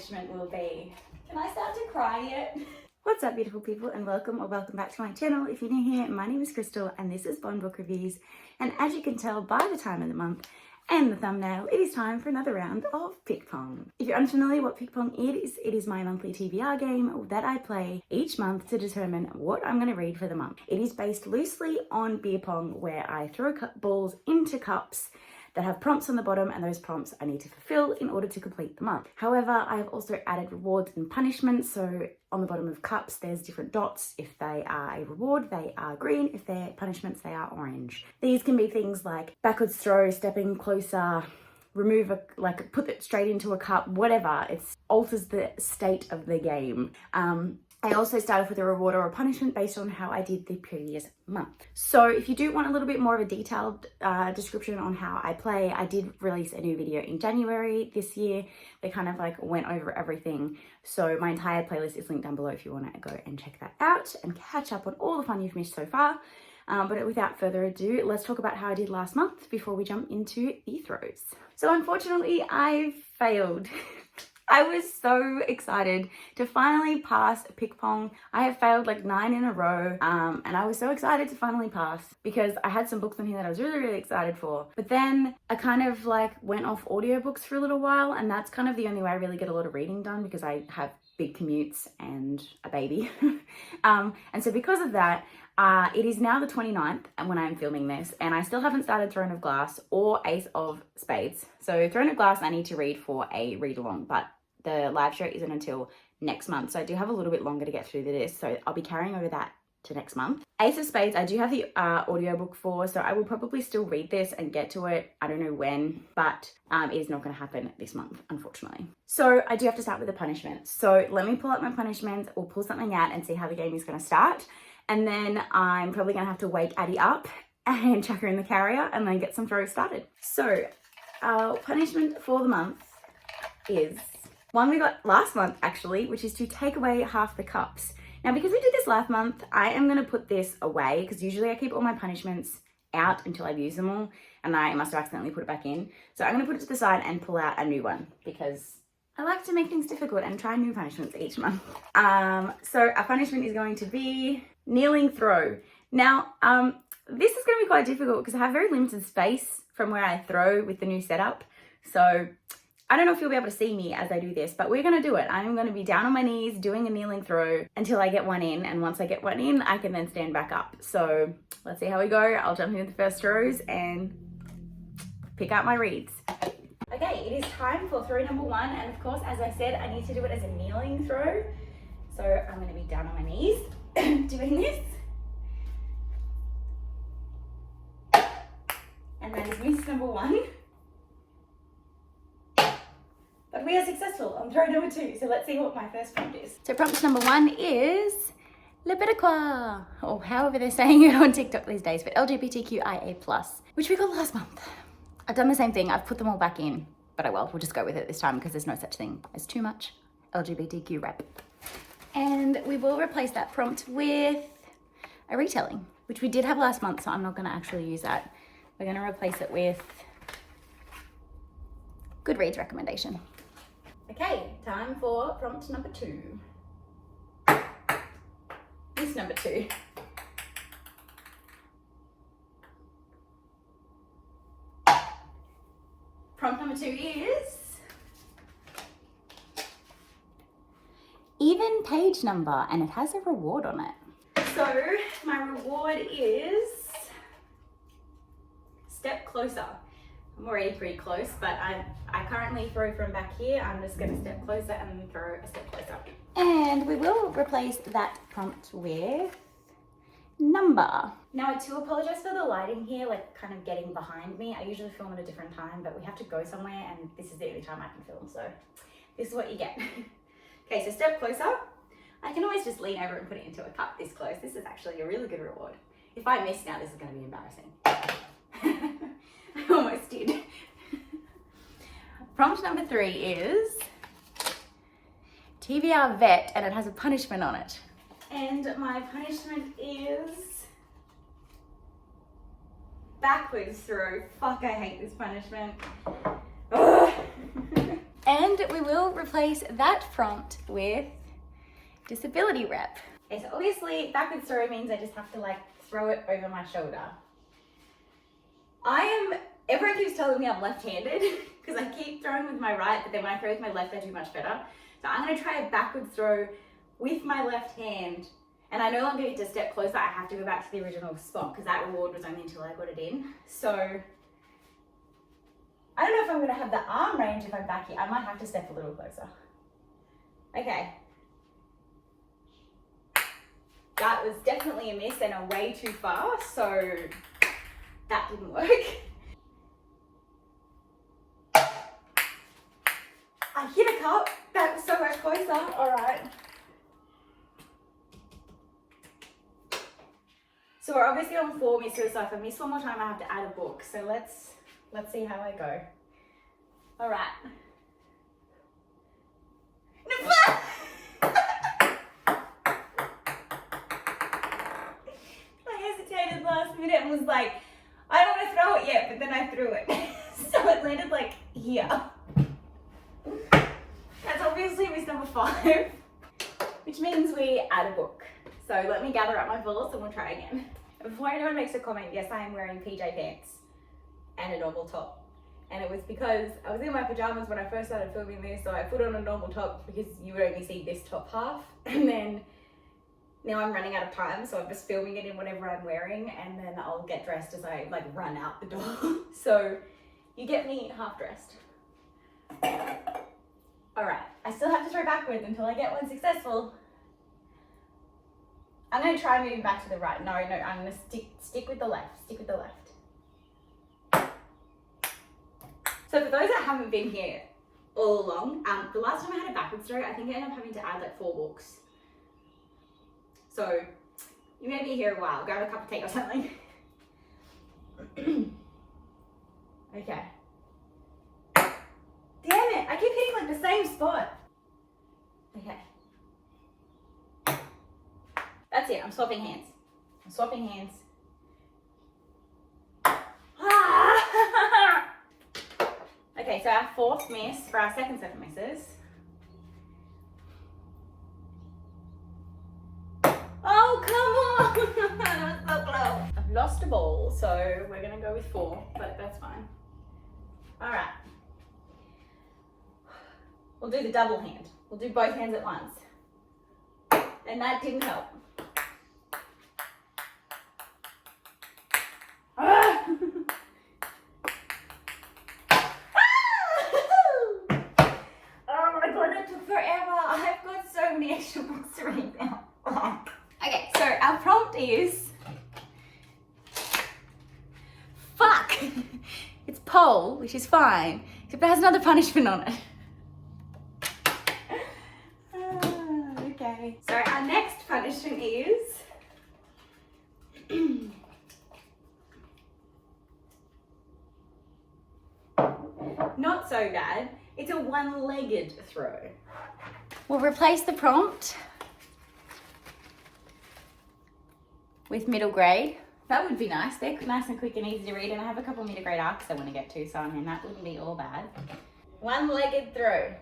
punishment will be. Can I start to cry yet? What's up, beautiful people, and welcome back to my channel. If you're new here, my name is Crystal and this is Bond Book Reviews, and as you can tell by the time of the month and the thumbnail, it is time for another round of PickPong. If you're unfamiliar what PickPong is, it is my monthly TBR game that I play each month to determine what I'm going to read for the month. It is based loosely on beer pong, where I throw balls into cups that have prompts on the bottom, and those prompts I need to fulfill in order to complete the month. However, I have also added rewards and punishments. So on the bottom of cups, there's different dots. If they are a reward, they are green. If they're punishments, they are orange. These can be things like backwards throw, stepping closer, remove put it straight into a cup, whatever. It alters the state of the game. I also started with a reward or a punishment based on how I did the previous month. So if you do want a little bit more of a detailed description on how I play, I did release a new video in January this year. They kind of went over everything. So my entire playlist is linked down below if you want to go and check that out and catch up on all the fun you've missed so far. But without further ado, let's talk about how I did last month before we jump into the throws. So unfortunately, I failed. I was so excited to finally pass PickPong. I have failed 9 in a row, and I was so excited to finally pass because I had some books on here that I was really, really excited for. But then I kind of went off audiobooks for a little while, and that's kind of the only way I really get a lot of reading done because I have big commutes and a baby. And so because of that, it is now the 29th when I'm filming this, and I still haven't started Throne of Glass or Ace of Spades. So Throne of Glass I need to read for a read along, but the live show isn't until next month. So I do have a little bit longer to get through this. So I'll be carrying over that to next month. Ace of Spades, I do have the audiobook for, so I will probably still read this and get to it. I don't know when, but it is not going to happen this month, unfortunately. So I do have to start with the punishments. So let me pull up my punishments or pull something out and see how the game is going to start. And then I'm probably going to have to wake Addie up and chuck her in the carrier and then get some throws started. So our punishment for the month is one we got last month actually, which is to take away half the cups. Now, because we did this last month, I am going to put this away because usually I keep all my punishments out until I've used them all, and I must have accidentally put it back in. So I'm going to put it to the side and pull out a new one because I like to make things difficult and try new punishments each month. So our punishment is going to be kneeling throw. Now, this is going to be quite difficult because I have very limited space from where I throw with the new setup. So I don't know if you'll be able to see me as I do this, but we're going to do it. I'm going to be down on my knees doing a kneeling throw until I get one in. And once I get one in, I can then stand back up. So let's see how we go. I'll jump into the first throws and pick out my reads. Okay, it is time for throw number 1. And of course, as I said, I need to do it as a kneeling throw. So I'm going to be down on my knees doing this. And that is miss number 1. But we are successful on throw number 2, so let's see what my first prompt is. So prompt number 1 is Draekora, or however they're saying it on TikTok these days, but LGBTQIA+, which we got last month. I've done the same thing, I've put them all back in, but we'll just go with it this time because there's no such thing as too much LGBTQ rep. And we will replace that prompt with a retelling, which we did have last month, so I'm not going to actually use that. We're going to replace it with Goodreads recommendation. Okay, time for prompt number 2. This number 2. Prompt number 2 is even page number, and it has a reward on it. So my reward is step closer. I'm already pretty close, but I currently throw from back here. I'm just going to step closer and then throw a step closer. And we will replace that prompt with number. Now, I do apologize for the lighting here, kind of getting behind me. I usually film at a different time, but we have to go somewhere, and this is the only time I can film, so this is what you get. Okay, so step closer. I can always just lean over and put it into a cup this close. This is actually a really good reward. If I miss now, this is going to be embarrassing. I almost did. Prompt number 3 is TBR vet, and it has a punishment on it. And my punishment is backwards throw. Fuck, I hate this punishment. And we will replace that prompt with disability rep. Okay, so obviously backwards throw means I just have to like throw it over my shoulder. Everyone keeps telling me I'm left-handed because I keep throwing with my right, but then when I throw with my left, I do much better. So I'm gonna try a backwards throw with my left hand, and I no longer get to step closer. I have to go back to the original spot because that reward was only until I got it in. So I don't know if I'm gonna have the arm range if I'm back here. I might have to step a little closer. Okay. That was definitely a miss and a way too far, so that didn't work. I hit a cup. That was so much closer. All right. So we're obviously on 4 misses, so if I miss one more time, I have to add a book. So let's see how I go. All right. I hesitated last minute and was like, I don't want to throw it yet, but then I threw it. So it landed like here. That's obviously miss number 5, which means we add a book. So let me gather up my bullets and we'll try again. Before anyone makes a comment, yes, I am wearing PJ pants and a normal top. And it was because I was in my pajamas when I first started filming this, so I put on a normal top because you would only see this top half. And then now I'm running out of time, so I'm just filming it in whatever I'm wearing, and then I'll get dressed as I like run out the door. So you get me half dressed. All right, I still have to throw backwards until I get one successful. I'm gonna try moving back to the right. No, I'm gonna stick with the left. Stick with the left. So for those that haven't been here all along, the last time I had a backwards throw, I think I ended up having to add like 4 books. So you may be here a while. Grab a cup of tea or something. Okay. Damn it! I keep hitting like the same spot. Okay. That's it. I'm swapping hands. I'm swapping hands. Okay, so our 4th miss for our second set of misses. Oh, come on! That was so close. I've lost a ball, so we're gonna go with 4, but that's fine. All right. We'll do the double hand. We'll do both hands at once. And that didn't help. Extra books to read now. Okay, so our prompt is fuck. It's pole, which is fine, except it has another punishment on it. Okay. So our next punishment is not so bad. It's a one-legged throw. We'll replace the prompt with middle grade. That would be nice. They're nice and quick and easy to read, and I have a couple of middle grade arcs I want to get to, so I mean that wouldn't be all bad. One-legged throw.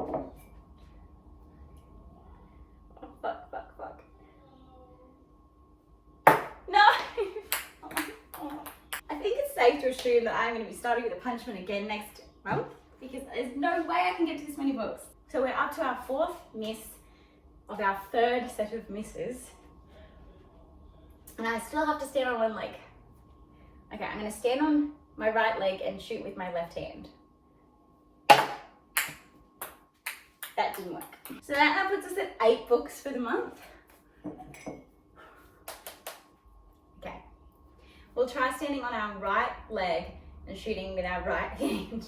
Oh, fuck. No! I think it's safe to assume that I'm going to be starting with a punishment again next month, because there's no way I can get to this many books. So we're up to our 4th miss of our 3rd set of misses. And I still have to stand on one leg. Okay, I'm gonna stand on my right leg and shoot with my left hand. That didn't work. So that now puts us at 8 books for the month. Okay. We'll try standing on our right leg and shooting with our right hand.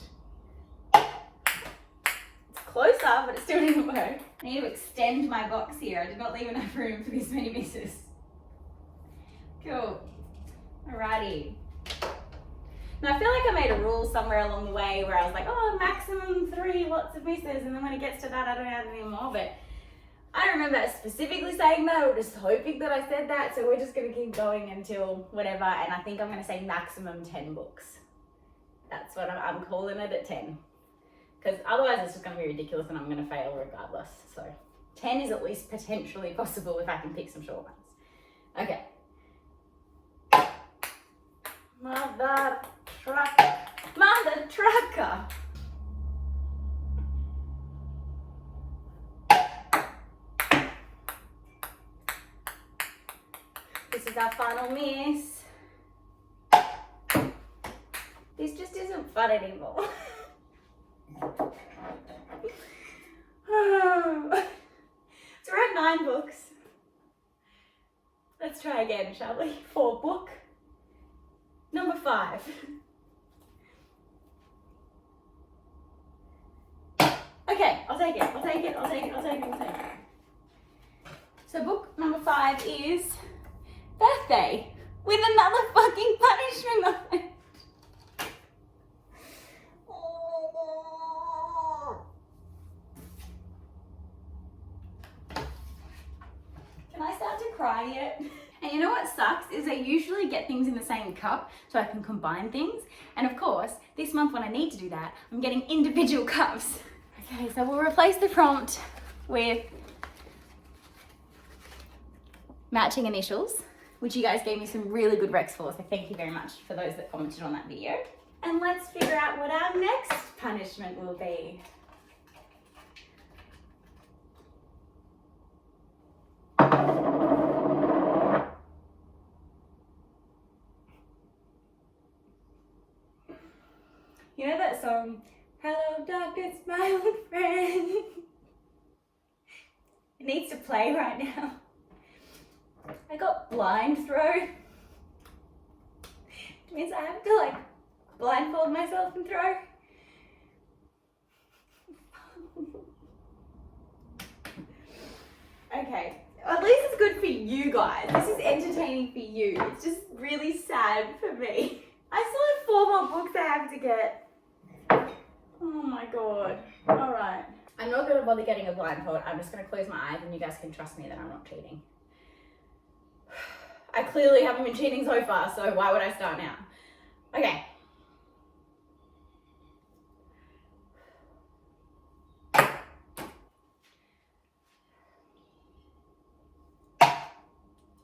Closer, but it still didn't work. I need to extend my box here. I did not leave enough room for this many misses. Cool. Alrighty. Now I feel like I made a rule somewhere along the way where I was like, oh, maximum 3, lots of misses, and then when it gets to that, I don't add any more, but I don't remember specifically saying that, or just hoping that I said that, so we're just gonna keep going until whatever, and I think I'm gonna say maximum 10 books. That's what I'm calling it at 10. Because otherwise it's just going to be ridiculous and I'm going to fail regardless. So 10 is at least potentially possible if I can pick some short ones. Okay. Mother trucker. This is our final miss. This just isn't fun anymore. So we're at 9 books. Let's try again, shall we? For book number 5. Okay, I'll take it. So book number 5 is Birthday with another fucking punishment on it. Can I start to cry yet? And you know what sucks is I usually get things in the same cup so I can combine things. And of course, this month when I need to do that, I'm getting individual cups. Okay, so we'll replace the prompt with matching initials, which you guys gave me some really good recs for, so thank you very much for those that commented on that video. And let's figure out what our next punishment will be. You know that song, Hello Darkness, my old friend? It needs to play right now. I got blind throw. It means I have to like blindfold myself and throw. Okay, at least it's good for you guys. This is entertaining for you. It's just really sad for me. I still have 4 more books I have to get. Oh my god. Alright. I'm not going to bother getting a blindfold. I'm just going to close my eyes and you guys can trust me that I'm not cheating. I clearly haven't been cheating so far, so why would I start now? Okay.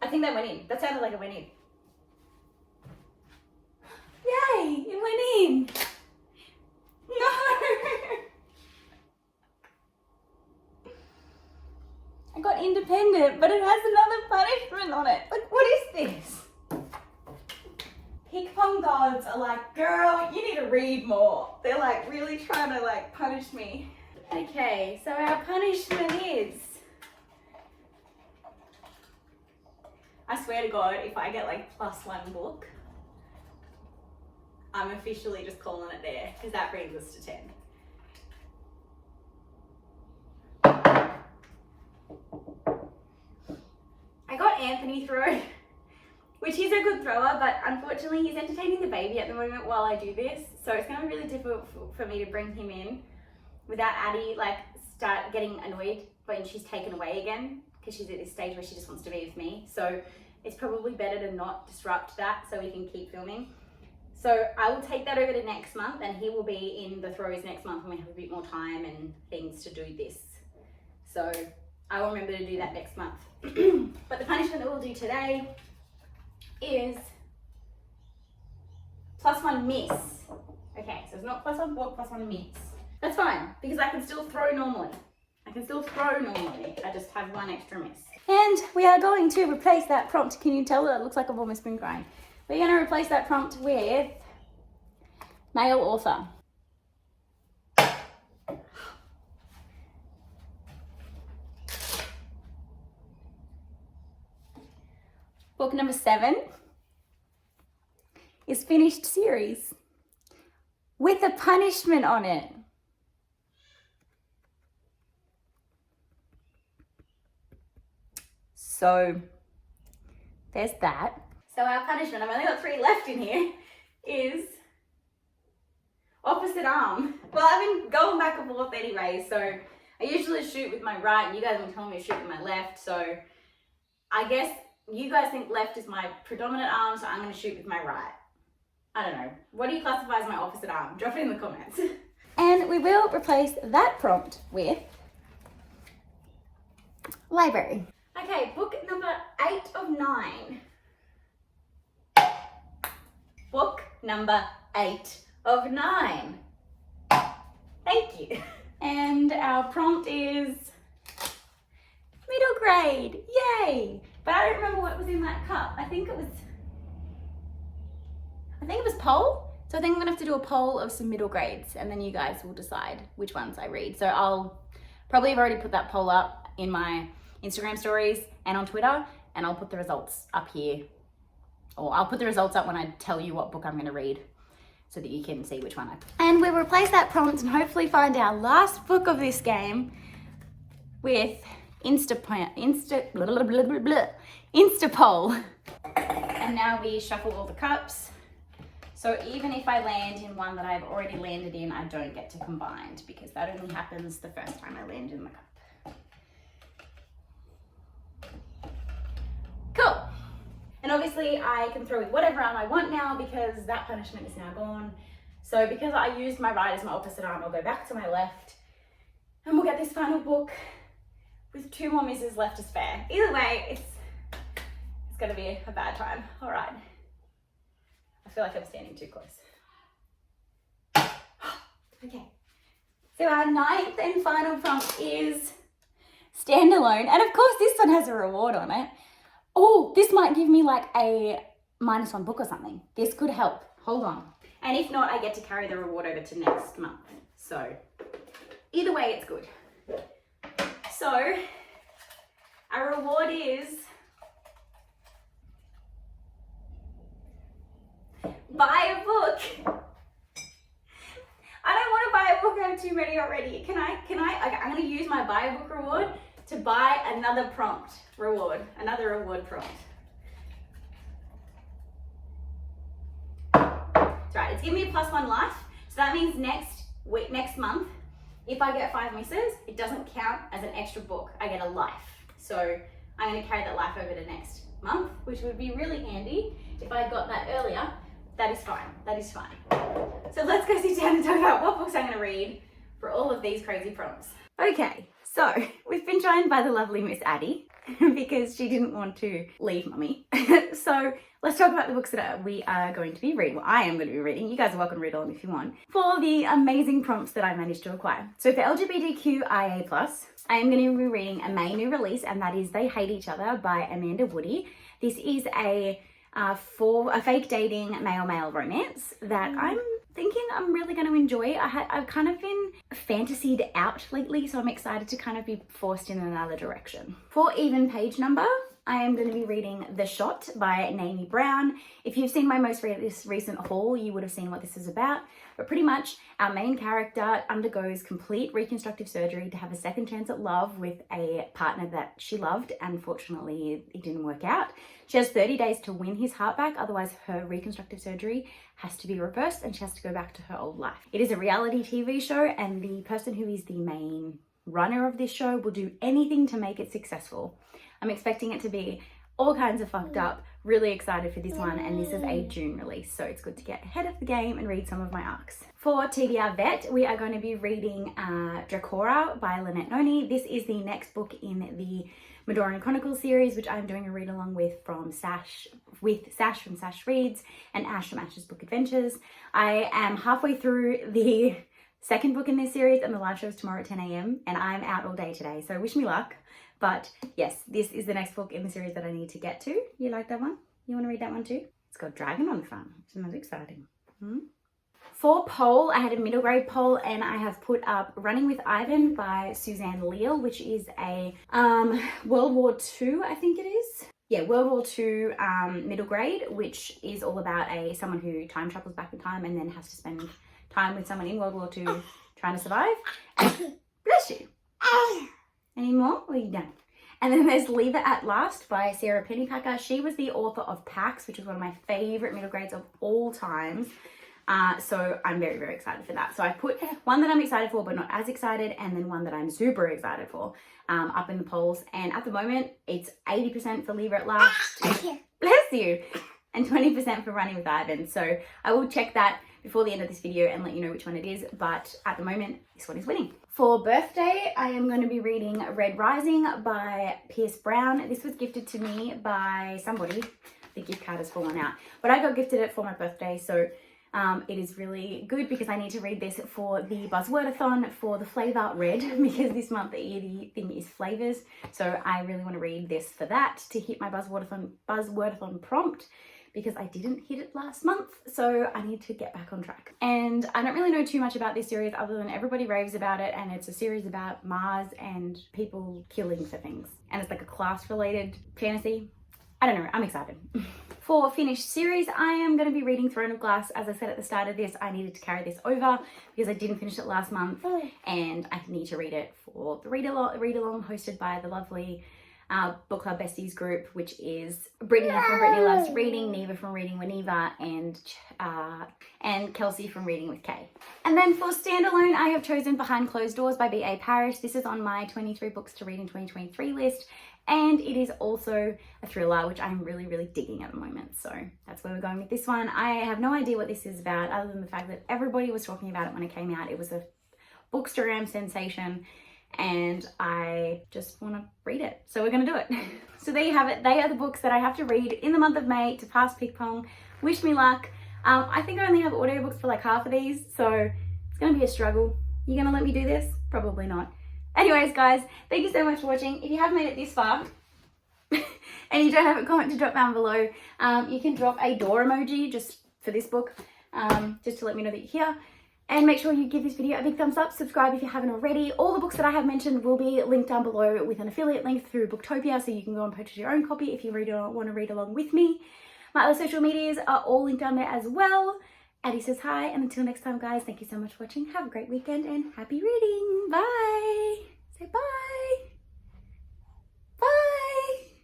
I think that went in. That sounded like it went in. Yay! It went in! No! I got independent, but it has another punishment on it. Like, what is this? Pik-pong gods are like, girl, you need to read more. They're like really trying to like punish me. Okay, so our punishment is, I swear to God, if I get like +1 book, I'm officially just calling it there because that brings us to 10. I got Anthony throw, which he's a good thrower, but unfortunately he's entertaining the baby at the moment while I do this. So it's gonna be really difficult for me to bring him in without Addie like start getting annoyed when she's taken away again, because she's at this stage where she just wants to be with me. So it's probably better to not disrupt that so we can keep filming. So I will take that over to next month and he will be in the throws next month when we have a bit more time and things to do this. So I will remember to do that next month. But the punishment that we'll do today is +1 miss. Okay, so it's not +1 book, +1 miss. That's fine, because I can still throw normally. I just have 1 extra miss. And we are going to replace that prompt. Can you tell that it looks like I've almost been crying? We're going to replace that prompt with male author. Book number 7 is finished series with a punishment on it. So there's that. So our punishment, I've only got 3 left in here, is opposite arm. Well, I've been going back and forth anyway, so I usually shoot with my right and you guys have been telling me to shoot with my left, so I guess you guys think left is my predominant arm, so I'm going to shoot with my right. I don't know. What do you classify as my opposite arm? Drop it in the comments. And we will replace that prompt with library. Okay, book number 8 of 9. Book number 8 of 9. Thank you. And our prompt is middle grade. Yay! But I don't remember what was in that cup. I think it was poll. So I think I'm gonna have to do a poll of some middle grades and then you guys will decide which ones I read. So I'll probably have already put that poll up in my Instagram stories and on Twitter, and I'll put the results up here. Or I'll put the results up when I tell you what book I'm gonna read so that you can see which one And we'll replace that prompt and hopefully find our last book of this game with Insta poll. And now we shuffle all the cups. So even if I land in one that I've already landed in, I don't get to combine because that only happens the first time I land in the cup. Cool. And obviously I can throw with whatever arm I want now because that punishment is now gone. So because I used my right as my opposite arm, I'll go back to my left and we'll get this final book with 2 more misses left to spare. Either way, it's gonna be a bad time. All right. I feel like I'm standing too close. Okay. So our 9th and final prompt is standalone. And of course this one has a reward on it. Oh, this might give me like a -1 book or something. This could help. Hold on. And if not, I get to carry the reward over to next month. So either way, it's good. So our reward is buy a book. I don't want to buy a book. I have too many already. I'm going to use my buy a book reward to buy another prompt reward, another reward prompt. That's right. It's giving me a +1 life. So that means next month, if I get 5 misses, it doesn't count as an extra book. I get a life. So I'm going to carry that life over to next month, which would be really handy if I got that earlier. That is fine. That is fine. So let's go sit down and talk about what books I'm going to read for all of these crazy prompts. Okay, so we've been joined by the lovely Miss Addie because she didn't want to leave mummy. So let's talk about the books that we are going to be reading. Well, I am going to be reading. You guys are welcome to read along if you want. For the amazing prompts that I managed to acquire. So for LGBTQIA+, I am going to be reading a May new release, and that is They Hate Each Other by Amanda Woody. This is for a fake dating male romance that I'm thinking I'm really going to enjoy. I've kind of been fantasied out lately, so I'm excited to kind of be forced in another direction. For even page number, I am going to be reading The Shot by Naomi Brown. If you've seen my most recent haul, you would have seen what this is about. But pretty much, our main character undergoes complete reconstructive surgery to have a second chance at love with a partner that she loved. Unfortunately, it didn't work out. She has 30 days to win his heart back, otherwise her reconstructive surgery has to be reversed and she has to go back to her old life. It is a reality TV show, and the person who is the main runner of this show will do anything to make it successful. I'm expecting it to be all kinds of fucked up. Really excited for this one, and this is a June release, so it's good to get ahead of the game and read some of my arcs. For TBR Vet, we are going to be reading Draekora by Lynette Noni. This is the next book in the Madoran Chronicles series, which I'm doing a read along with Sash from Sash Reads and Ash from Ash's Book Adventures. I am halfway through the second book in this series, and the live show is tomorrow at 10 a.m. and I'm out all day today, so wish me luck. But yes, this is the next book in the series that I need to get to. You like that one? You want to read that one too? It's got a dragon on the front. Isn't that exciting? For poll, I had a middle grade poll, and I have put up Running with Ivan by Suzanne Leal, which is a World War II, I think it is. Yeah, World War II middle grade, which is all about someone who time travels back in time and then has to spend time with someone in World War II trying to survive. And, bless you. Any more? Or are you done? And then there's Leeva at Last by Sarah Pennypacker. She was the author of Pax, which is one of my favorite middle grades of all times. So I'm very, very excited for that. So I put one that I'm excited for but not as excited, and then one that I'm super excited for up in the polls. And at the moment, it's 80% for Leeva at Last. Bless you. and 20% for Running with Ivan. So I will check that before the end of this video and let you know which one it is, but at the moment, this one is winning. For birthday, I am going to be reading Red Rising by Pierce Brown. This was gifted to me by somebody. The gift card has fallen out, but I got gifted it for my birthday, so it is really good because I need to read this for the Buzzwordathon for the flavor red, because this month the thing is flavors. So I really want to read this for that, to hit my Buzzwordathon prompt, because I didn't hit it last month, so I need to get back on track. And I don't really know too much about this series other than everybody raves about it, and it's a series about Mars and people killing for things. And it's like a class-related fantasy. I don't know, I'm excited. For finished series, I am going to be reading Throne of Glass. As I said at the start of this, I needed to carry this over because I didn't finish it last month, and I need to read it for the read along hosted by the lovely Book Club Besties group, which is Brittany from Brittany Loves Reading, Neva from Reading with Neva, and Kelsey from Reading with Kay. And then for standalone, I have chosen Behind Closed Doors by B.A. Parrish. This is on my 23 books to read in 2023 list, and it is also a thriller, which I'm really, really digging at the moment. So that's where we're going with this one. I have no idea what this is about, other than the fact that everybody was talking about it when it came out. It was a Bookstagram sensation, and I just want to read it, so we're going to do it. So there you have it. They are the books that I have to read in the month of May to pass PickPong. Wish me luck. I think I only have audiobooks for like half of these, so it's going to be a struggle. You going to let me do this? Probably not. Anyways, guys, thank you so much for watching. If you have made it this far and you don't have a comment to drop down below, you can drop a door emoji just for this book, just to let me know that you're here. And make sure you give this video a big thumbs up, subscribe if you haven't already. All the books that I have mentioned will be linked down below with an affiliate link through Booktopia, so you can go and purchase your own copy if you want to read along with me. My other social medias are all linked down there as well. Addie says hi, and until next time, guys, thank you so much for watching. Have a great weekend and happy reading. Bye!